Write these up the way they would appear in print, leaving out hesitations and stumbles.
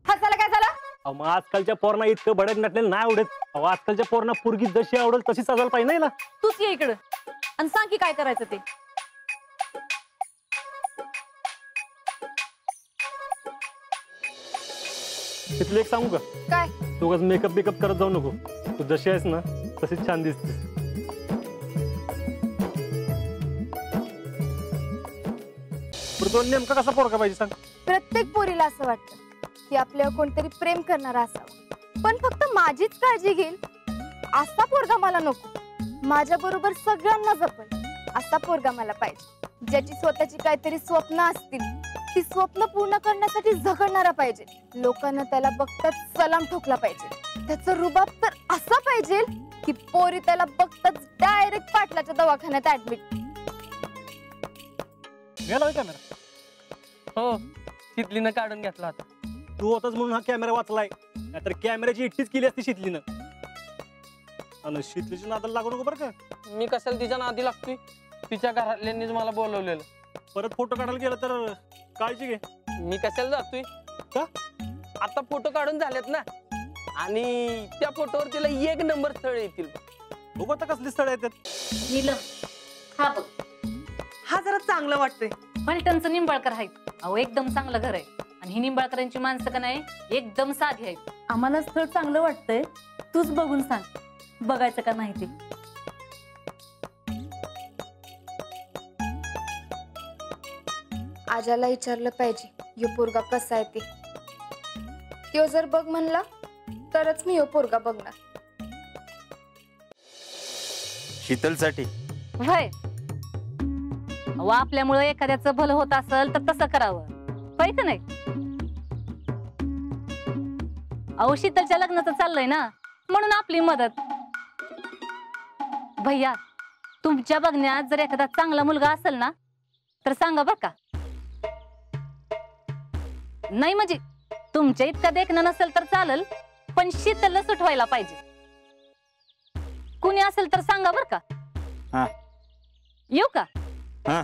हसायला काय झालं? मग आजकालच्या पोरांना इतकं बडक नटलेलं नाही आवडत. आजकालच्या पोरांना पोरगी जशी आवडेल तशी सजायला पाहिजे ना. तूच ये इकडं आणि सांग की काय करायचं ते. तिथलं एक सांगू का? काय? तू कसं मेकअप बिकअप करत जाऊ नको. तू जशी आहेस ना तशीच छान दिसतेस. तो नेमका कसा पोरगा पाहिजे सांग? प्रत्येक पोरीला असं वाटतं की आपल्यावर कोणतरी प्रेम करणारा असावा, पण फक्त माझीच काळजी घेईल असा पोरगा मला नको. माझ्या बरोबर सगळ्यांना जपेल असा पोरगा मला पाहिजे. ज्याची स्वतःची काहीतरी स्वप्न असतील ती स्वप्न पूर्ण करण्यासाठी झगडणारा पाहिजे. लोकांना त्याला बघताच सलाम ठोकला पाहिजे. त्याचं रुबाब तर असा पाहिजे की पोरी त्याला बघताच डायरेक्ट पाटलाच्या दवाखान्यात ऍडमिट. कॅमेरा हो शितलीनं काढून घेतला होता. तू होताच म्हणून हा कॅमेरा वाचलाय, नाहीतर कॅमेऱ्याची इट्टीच केली असती शितलीनं. आणि शितलीच्या नादाला लागू नको बरं का. मी कशाला तिच्या नादी लागतोय? तिच्या घरातल्यांनीच मला बोलवलेलं. परत फोटो काढायला गेलं तर काळजी घे. मी कशाला जातोय का? आता फोटो काढून झालेत ना, आणि त्या फोटोवर तिला 1 नंबर स्थळ येतील. बघू आता कसली स्थळ येतात. नीलम हा बघ, हा जरा चांगलं वाटतंय. फलटणचं निंबाळकर आहेत. अहो एकदम चांगलं घर आहे. आणि ही निंबाळकरांची माणसं का नाही एकदम साधी आहेत. आम्हाला स्थळ चांगलं वाटतंय, तूच बघून सांग बघायचं का नाही ते. आजाला विचारलं पाहिजे यो पोरगा कसा आहे ते. त्यो जर बघ म्हणला तरच मी यो पोरगा बघणार. शीतलसाठी होय. अहो आपल्यामुळे एखाद्याचं भलं होत असेल तर तसं करावं, होय का नाही? अहो शीतलच्या लग्नाचं चाललंय ना, म्हणून आपली मदत. भैया तुमच्या बघण्यात जर एखादा चांगला मुलगा असेल ना तर सांगा बरं का. नाही म्हणजे तुमच्या इतकं देखणं नसेल तर चालेल, पण शीतलला सुटवायला पाहिजे. कुणी असेल तर सांगा बरं का. हा येऊ का? हा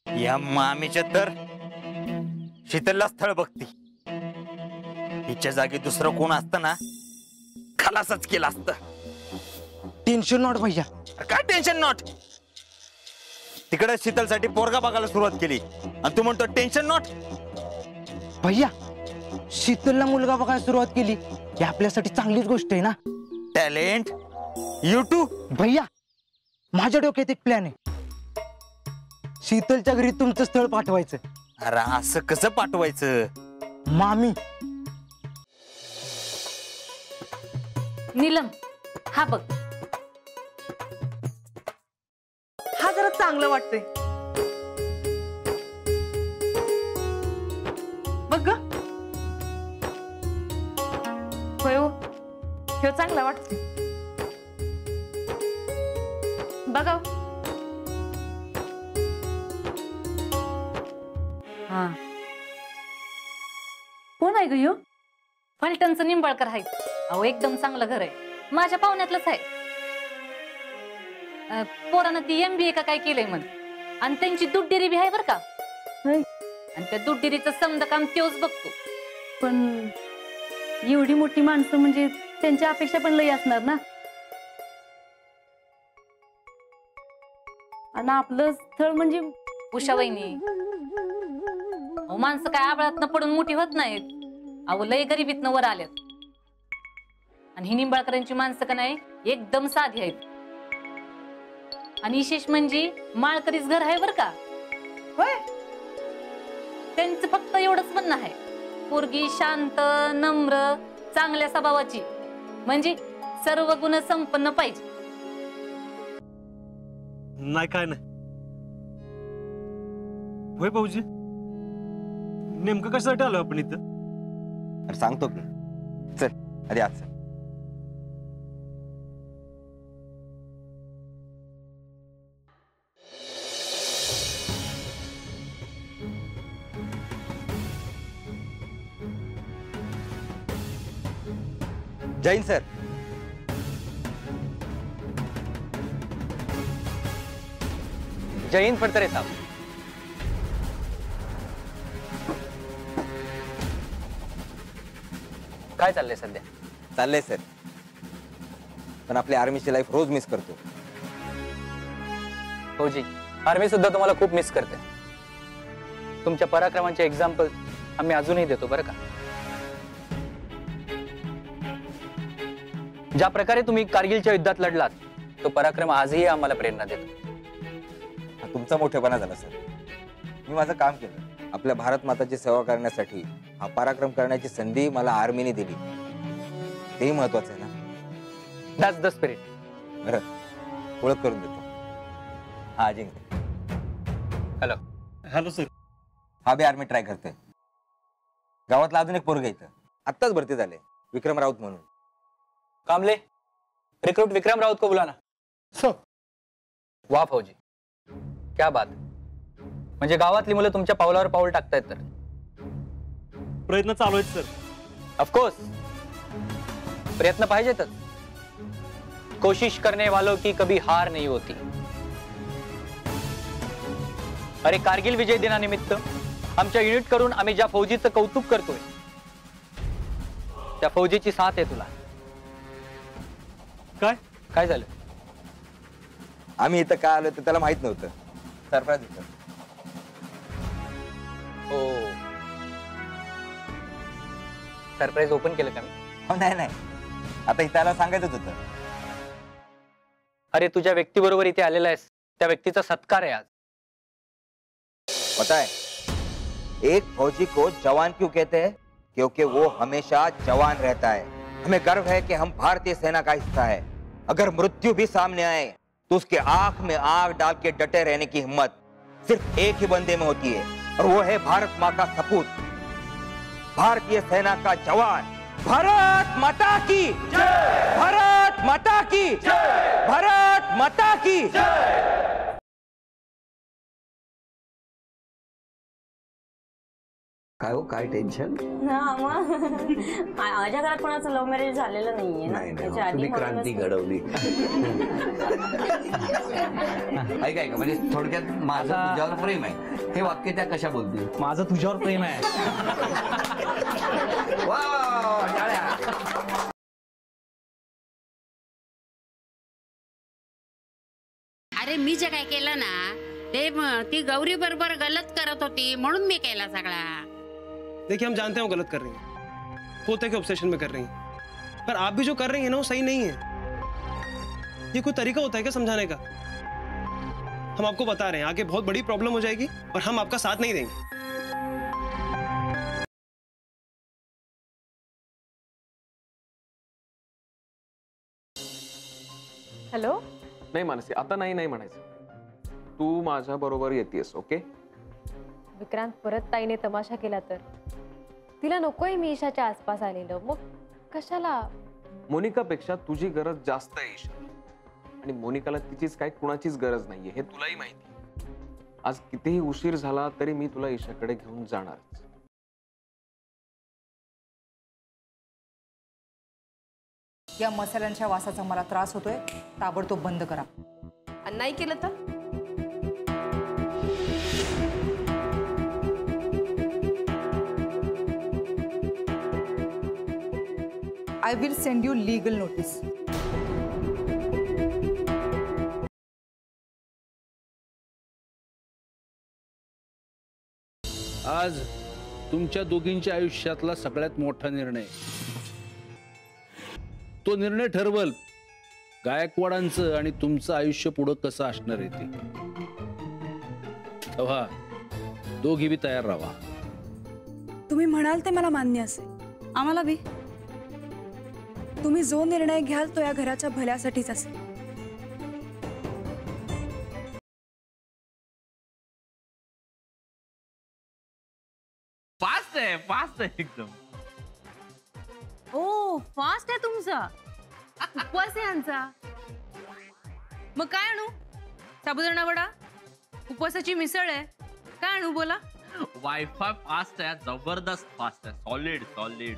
या मामीच्या तर शीतलला स्थळ बघती. हिच्या जागी दुसरं कोण असतं ना खलासच केलं असतं. टेन्शन नॉट भैया. काय टेन्शन नॉट? तिकडे शीतलसाठी पोरगा बघायला सुरुवात केली आणि तू म्हणतो टेन्शन नॉट. भैया शीतलला मुलगा बघायला सुरुवात केली ही आपल्यासाठी चांगलीच गोष्ट आहे ना. Talent YouTube. भैया माझ्या डोक्यात एक प्लॅन आहे. शीतलच्या घरी तुमचं स्थळ पाठवायचं. अरे असं कसं पाठवायचं? मामी नीलम हा बघ, हा जरा चांगलं वाटतंय. बघ ग. होय हो, ह्यो चांगला वाटतोय. बघा हा कोण आहे ग ह्यो? फलटणचं निंबाळकर आहेत. अहो एकदम चांगलं घर आहे, माझ्या पाहुण्यातलंच आहे. पोरानं ती MBA का काय केलंय म्हण, आणि त्यांची दुड्डेरी बी आहे बर का. आणि त्या दुड्डेरीचं समद काम त्योच बघतो. पण एवढी मोठी माणसं म्हणजे त्यांच्या अपेक्षा पण लई असणार ना. आणि आपलं स्थळ म्हणजे उषा वहिनी, अहो माणसं काय आबळातनं पडून मोठी होत नाहीत. अहो लय गरिबीतनं वर आल्यात. आणि ही निंबाळकरांची माणसं का नाही एकदम साधी आहेत. आणि विशेष म्हणजे माळकरीच घर आहे बर का. होय. त्यांचं फक्त एवढंच म्हणणं आहे, पोरगी शांत नम्र चांगल्या स्वभावाची, म्हणजे सर्व गुण संपन्न पाहिजे. नाही काय नाही. होय भाऊजी, नेमकं कशासाठी आलो आपण इथं? अरे सांगतो की. चल अरे आज चल. जैन सर. जय हिंद फडतरे साहब. काय चाललंय सध्या? चाललंय सर, पण आपली आर्मीची लाईफ रोज मिस करतो. फौजी, आर्मी सुद्धा तुम्हाला खूप मिस करते. तुमच्या पराक्रमांचे एक्झाम्पल आम्ही अजूनही देतो बरं का. ज्या प्रकारे तुम्ही कारगिलच्या युद्धात लढलात तो पराक्रम आजही आम्हाला प्रेरणा देतो. हा तुमचा मोठेपणा झाला सर. मी माझं काम केलं, आपल्या भारत माताची सेवा करण्यासाठी हा पराक्रम करण्याची संधी मला आर्मीने दिली, तेही महत्वाचं आहे ना. That's the spirit. बरं, ओळख करून देतो. हा अजिंक्य. हॅलो. Hello sir. हा बी आर्मी ट्राय करतोय. गावातला अजून एक पोरगा इथं आत्ताच भरती झाले, विक्रम राऊत म्हणून. कामले, रिक्रूट विक्रम राउत को बुलाना. वाह फौजी, क्या बात. म्हणजे गावातली मुलं तुमच्या पावलावर पाऊल टाकतायत. तर प्रयत्न चालू आहेत सर. ऑफकोर्स प्रयत्न पाहिजेतच. कोशिश करने वालों की कभी हार नहीं होती. अरे कारगिल विजय दिनानिमित्त आमच्या युनिट करून आम्ही ज्या फौजीचं कौतुक करतोय त्या फौजीची साथ आहे तुला. काय काय झालं? आम्ही इथं काय आलो ते त्याला माहित नव्हतं. सरप्राईज होतं. हो, सरप्राईज ओपन केलं का मी? हो, नाही, आता इथं त्याला सांगायचंच होतं. अरे तुझ्या व्यक्तीबरोबर इथे आलेला आहेस त्या व्यक्तीचा सत्कार आहे आज. पता है एक फौजी को जवान क्यों कहते हैं? क्योंकि वो हमेशा जवान रहता है. हमें गर्व है कि हम भारतीय सेना का हिस्सा है. अगर मृत्यु भी सामने आए तो उसके आंख में आंख डाल के डटे रहने की हिम्मत सिर्फ एक ही बंदे में होती है, और वो है भारत माँ का सपूत, भारतीय सेना का जवान. भारत माता की जय! भारत माता की जय! भारत माता की जय! काय हो, काय टेन्शन? माझ्या घरात कोणाचं लव्ह मॅरेज झालेलं नाहीये ना, त्याच्या आधी क्रांती घडवली. ऐका म्हणजे थोडक्यात माझं तुझ्यावर प्रेम आहे हे वाक्य त्या कशा बोलतील? माझं तुझ्यावर प्रेम आहे. अरे मी जे काय केलं ना ते ती गौरी बरोबर गलत करत होती म्हणून मी केला सगळा. देखिए हम जानते हैं वो गलत कर रही हैं, पोते के ऑब्सेशन में कर रही हैं, पर आप भी जो कर रही हैं ना वो सही नहीं है. ये कोई तरीका होता है क्या समझाने का? हम आपको बता रहे हैं आगे बहुत बड़ी प्रॉब्लम हो जाएगी और हम आपका साथ नहीं देंगे. हॅलो. नाही मानसी, आता नाही म्हणायचं. तू माझ्या बरोबर येतेस. ओके. विक्रांत, परत ताईने तमाशा केला तर तिला नकोय मी ईशाच्या आसपास आलेलं, मग कशाला? मोनिकापेक्षा तुझी गरज जास्त आहे ईशा, आणि मोनिकाला तिचीच काय कुणाचीच गरज नाहीये हे तुलाही माहिती. आज कितीही उशीर झाला तरी मी तुला ईशाकडे घेऊन जाणार. या मसाल्यांच्या वासाचा मला त्रास होतोय, ताबडतोब बंद करा. नाही केलं तर I will send you legal notice. आज तुमच्या दोघींच्या आयुष्यातला सगळ्यात मोठा निर्णय. तो निर्णय ठरवल गायकवाडांचं आणि तुमचं आयुष्य पुढं कसं असणार आहे ते. तेव्हा दोघी बी तयार राहा. तुम्ही म्हणाल ते मला मान्य असेल. आम्हाला बी. तुम्ही जो निर्णय घ्याल तो या घराच्या भल्यासाठीच असेल. फास्ट आहे एकदम. ओ फास्ट आहे तुमचा. उपवास आहे यांचा. मग काय आणू? साबुदाणा वडा, उपवासाची मिसळ आहे. काय आणू बोला? वायफाय फास्ट आहे, जबरदस्त फास्ट आहे. सॉलिड.